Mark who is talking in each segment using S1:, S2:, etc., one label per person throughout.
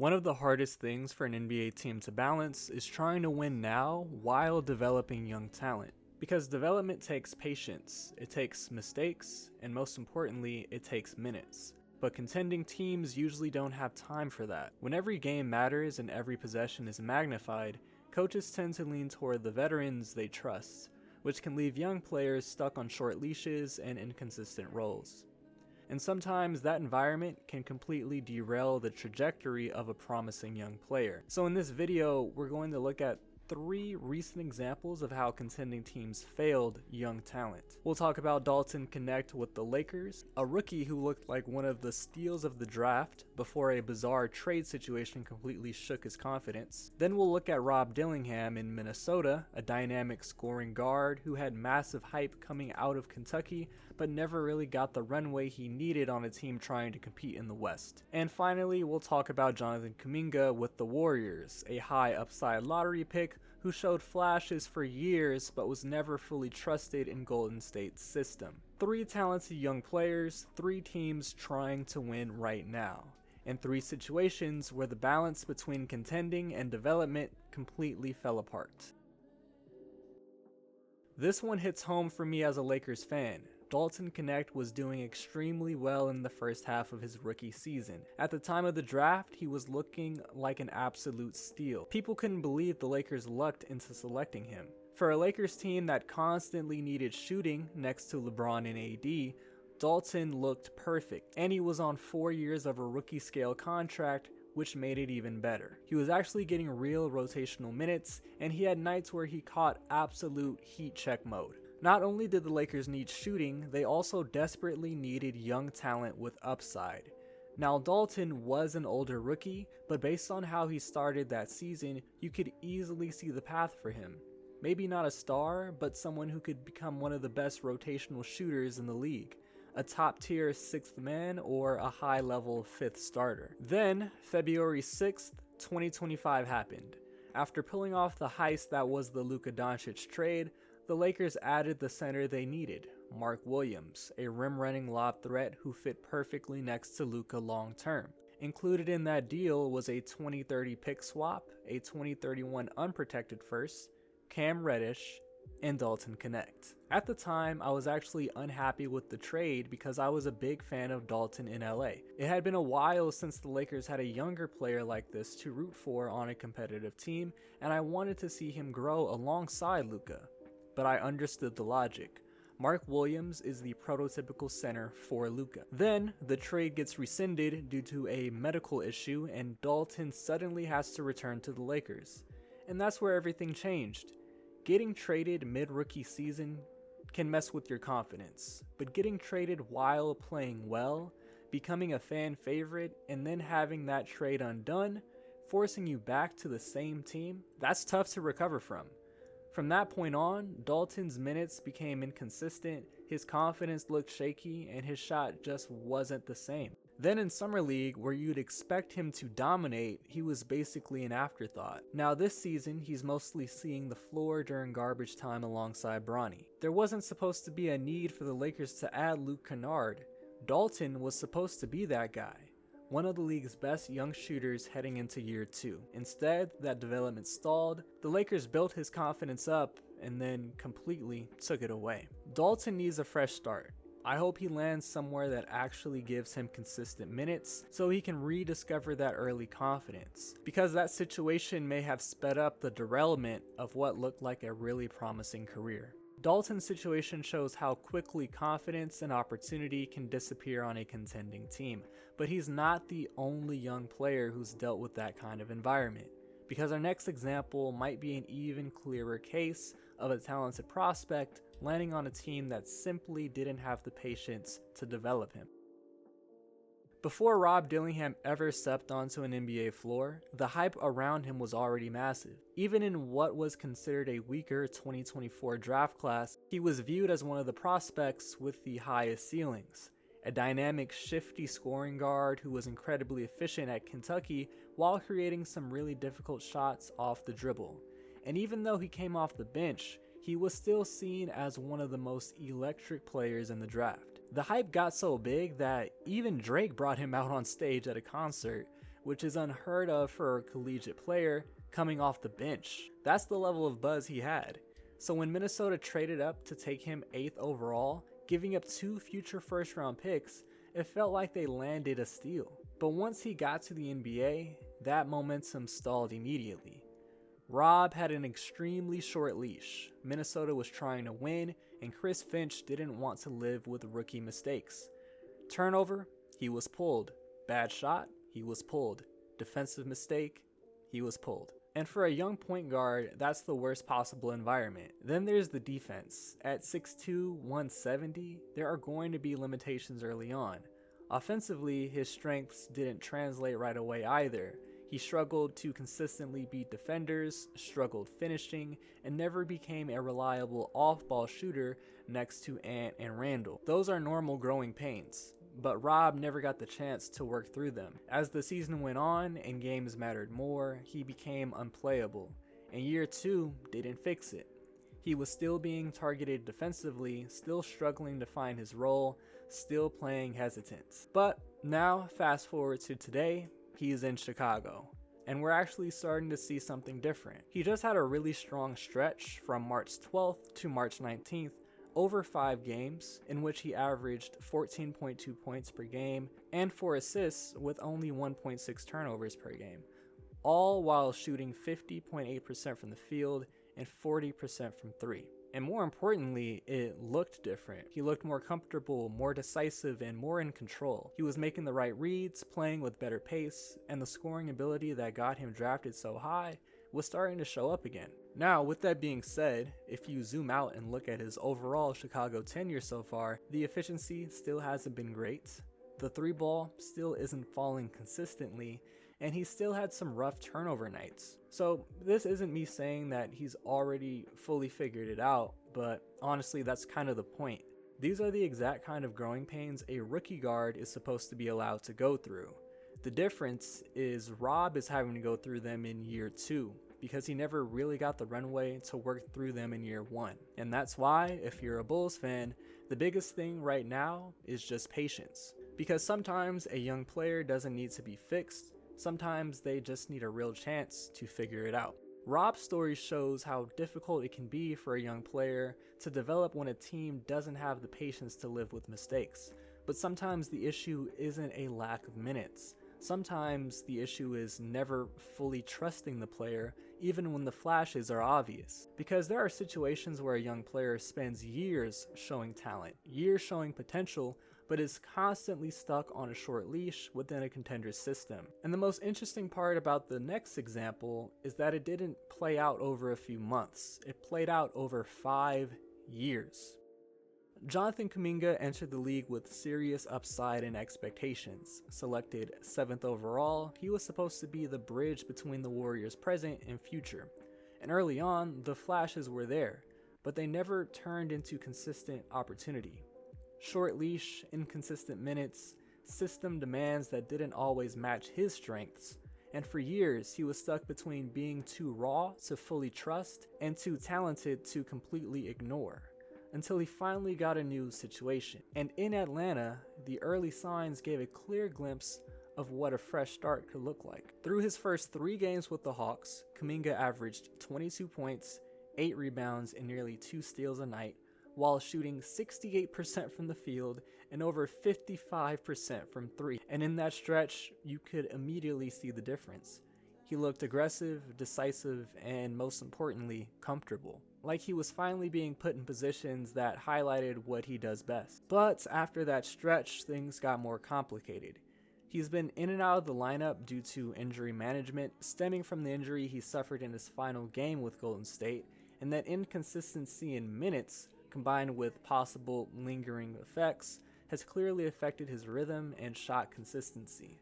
S1: One of the hardest things for an NBA team to balance is trying to win now while developing young talent. Because development takes patience, it takes mistakes, and most importantly, it takes minutes. But contending teams usually don't have time for that. When every game matters and every possession is magnified, coaches tend to lean toward the veterans they trust, which can leave young players stuck on short leashes and inconsistent roles. And sometimes that environment can completely derail the trajectory of a promising young player. So in this video, we're going to look at 3 recent examples of how contending teams failed young talent. We'll talk about Dalton Connect with the Lakers, a rookie who looked like one of the steals of the draft before a bizarre trade situation completely shook his confidence. Then we'll look at Rob Dillingham in Minnesota, a dynamic scoring guard who had massive hype coming out of Kentucky, but never really got the runway he needed on a team trying to compete in the West. And finally, we'll talk about Jonathan Kuminga with the Warriors, a high upside lottery pick who showed flashes for years but was never fully trusted in Golden State's system. 3 talented young players, 3 teams trying to win right now, and 3 situations where the balance between contending and development completely fell apart. This one hits home for me as a Lakers fan. Dalton Connect was doing extremely well in the first half of his rookie season. At the time of the draft, he was looking like an absolute steal. People couldn't believe the Lakers lucked into selecting him. For a Lakers team that constantly needed shooting next to LeBron and AD, Dalton looked perfect, and he was on 4 years of a rookie scale contract, which made it even better. He was actually getting real rotational minutes, and he had nights where he caught absolute heat check mode. Not only did the Lakers need shooting, they also desperately needed young talent with upside. Now Dalton was an older rookie, but based on how he started that season, you could easily see the path for him. Maybe not a star, but someone who could become one of the best rotational shooters in the league. A top tier 6th man or a high level 5th starter. Then, February 6th, 2025 happened. After pulling off the heist that was the Luka Doncic trade, the Lakers added the center they needed, Mark Williams, a rim-running lob threat who fit perfectly next to Luka long term. Included in that deal was a 2030 pick swap, a 2031 unprotected first, Cam Reddish, and Dalton Connect. At the time, I was actually unhappy with the trade because I was a big fan of Dalton in LA. It had been a while since the Lakers had a younger player like this to root for on a competitive team, and I wanted to see him grow alongside Luka. But I understood the logic. Mark Williams is the prototypical center for Luka. Then, the trade gets rescinded due to a medical issue and Dalton suddenly has to return to the Lakers. And that's where everything changed. Getting traded mid-rookie season can mess with your confidence, but getting traded while playing well, becoming a fan favorite, and then having that trade undone, forcing you back to the same team, that's tough to recover from. From that point on, Dalton's minutes became inconsistent, his confidence looked shaky, and his shot just wasn't the same. Then in Summer League, where you'd expect him to dominate, he was basically an afterthought. Now this season, he's mostly seeing the floor during garbage time alongside Bronny. There wasn't supposed to be a need for the Lakers to add Luke Kennard. Dalton was supposed to be that guy, one of the league's best young shooters heading into year 2. Instead, that development stalled, the Lakers built his confidence up, and then completely took it away. Dalton needs a fresh start. I hope he lands somewhere that actually gives him consistent minutes so he can rediscover that early confidence, because that situation may have sped up the derailment of what looked like a really promising career. Dalton's situation shows how quickly confidence and opportunity can disappear on a contending team, but he's not the only young player who's dealt with that kind of environment, because our next example might be an even clearer case of a talented prospect landing on a team that simply didn't have the patience to develop him. Before Rob Dillingham ever stepped onto an NBA floor, the hype around him was already massive. Even in what was considered a weaker 2024 draft class, he was viewed as one of the prospects with the highest ceilings. A dynamic, shifty scoring guard who was incredibly efficient at Kentucky while creating some really difficult shots off the dribble. And even though he came off the bench, he was still seen as one of the most electric players in the draft. The hype got so big that even Drake brought him out on stage at a concert, which is unheard of for a collegiate player coming off the bench. That's the level of buzz he had. So when Minnesota traded up to take him 8th overall, giving up 2 future first round picks, it felt like they landed a steal. But once he got to the NBA, that momentum stalled immediately. Rob had an extremely short leash. Minnesota was trying to win, and Chris Finch didn't want to live with rookie mistakes. Turnover, he was pulled. Bad shot, he was pulled. Defensive mistake, he was pulled. And for a young point guard, that's the worst possible environment. Then there's the defense. At 6'2", 170, there are going to be limitations early on. Offensively, his strengths didn't translate right away either. He struggled to consistently beat defenders, struggled finishing, and never became a reliable off-ball shooter next to Ant and Randall. Those are normal growing pains, but Rob never got the chance to work through them. As the season went on and games mattered more, he became unplayable, and year 2 didn't fix it. He was still being targeted defensively, still struggling to find his role, still playing hesitant. But now, fast forward to today, he's in Chicago, and we're actually starting to see something different. He just had a really strong stretch from March 12th to March 19th, over 5 games, in which he averaged 14.2 points per game and 4 assists with only 1.6 turnovers per game, all while shooting 50.8% from the field and 40% from 3. And more importantly, it looked different. He looked more comfortable, more decisive, and more in control. He was making the right reads, playing with better pace, and the scoring ability that got him drafted so high was starting to show up again. Now, with that being said, if you zoom out and look at his overall Chicago tenure so far, the efficiency still hasn't been great. The 3 ball still isn't falling consistently, and he still had some rough turnover nights. So this isn't me saying that he's already fully figured it out, but honestly that's kind of the point. These are the exact kind of growing pains a rookie guard is supposed to be allowed to go through. The difference is Rob is having to go through them in year 2, because he never really got the runway to work through them in year 1. And that's why, if you're a Bulls fan, the biggest thing right now is just patience. Because sometimes a young player doesn't need to be fixed, sometimes they just need a real chance to figure it out. Rob's story shows how difficult it can be for a young player to develop when a team doesn't have the patience to live with mistakes. But sometimes the issue isn't a lack of minutes. Sometimes the issue is never fully trusting the player, even when the flashes are obvious. Because there are situations where a young player spends years showing talent, years showing potential, but is constantly stuck on a short leash within a contender's system. And the most interesting part about the next example is that it didn't play out over a few months. It played out over 5 years. Jonathan Kaminga entered the league with serious upside and expectations. Selected 7th overall, he was supposed to be the bridge between the Warriors' present and future. And early on, the flashes were there, but they never turned into consistent opportunity. Short leash, inconsistent minutes, system demands that didn't always match his strengths, and for years he was stuck between being too raw to fully trust and too talented to completely ignore, until he finally got a new situation. And in Atlanta, the early signs gave a clear glimpse of what a fresh start could look like. Through his first 3 games with the Hawks, Kuminga averaged 22 points, 8 rebounds, and nearly 2 steals a night, while shooting 68% from the field and over 55% from 3. And in that stretch, you could immediately see the difference. He looked aggressive, decisive, and most importantly, comfortable. Like he was finally being put in positions that highlighted what he does best. But after that stretch, things got more complicated. He's been in and out of the lineup due to injury management, stemming from the injury he suffered in his final game with Golden State, and that inconsistency in minutes, combined with possible lingering effects, has clearly affected his rhythm and shot consistency.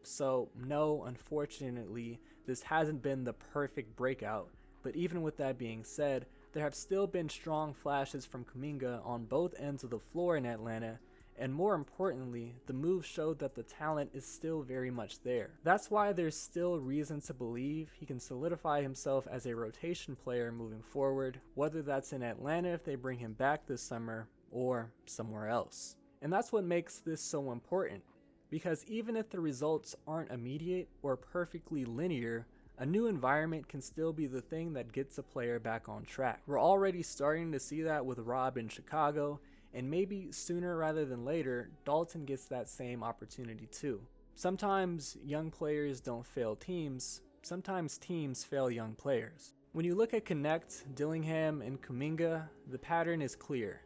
S1: So no, unfortunately, this hasn't been the perfect breakout, but even with that being said, there have still been strong flashes from Kaminga on both ends of the floor in Atlanta, and more importantly, the move showed that the talent is still very much there. That's why there's still reason to believe he can solidify himself as a rotation player moving forward, whether that's in Atlanta if they bring him back this summer, or somewhere else. And that's what makes this so important, because even if the results aren't immediate or perfectly linear, a new environment can still be the thing that gets a player back on track. We're already starting to see that with Rob in Chicago, and maybe sooner rather than later, Dalton gets that same opportunity too. Sometimes young players don't fail teams, sometimes teams fail young players. When you look at Knecht, Dillingham, and Kuminga, the pattern is clear.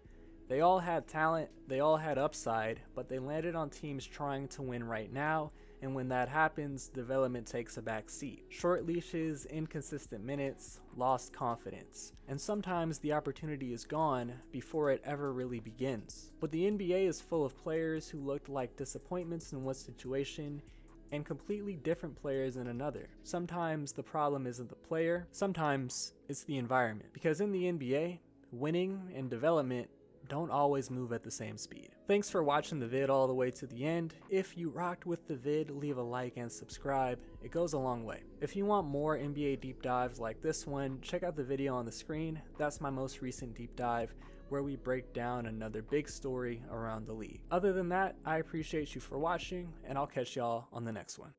S1: They all had talent, they all had upside, but they landed on teams trying to win right now, and when that happens, development takes a back seat. Short leashes, inconsistent minutes, lost confidence, and sometimes the opportunity is gone before it ever really begins. But the NBA is full of players who looked like disappointments in one situation and completely different players in another. Sometimes the problem isn't the player, sometimes it's the environment. Because in the NBA, winning and development don't always move at the same speed. Thanks for watching the vid all the way to the end. If you rocked with the vid, leave a like and subscribe. It goes a long way. If you want more NBA deep dives like this one, check out the video on the screen. That's my most recent deep dive, where we break down another big story around the league. Other than that, I appreciate you for watching, and I'll catch y'all on the next one.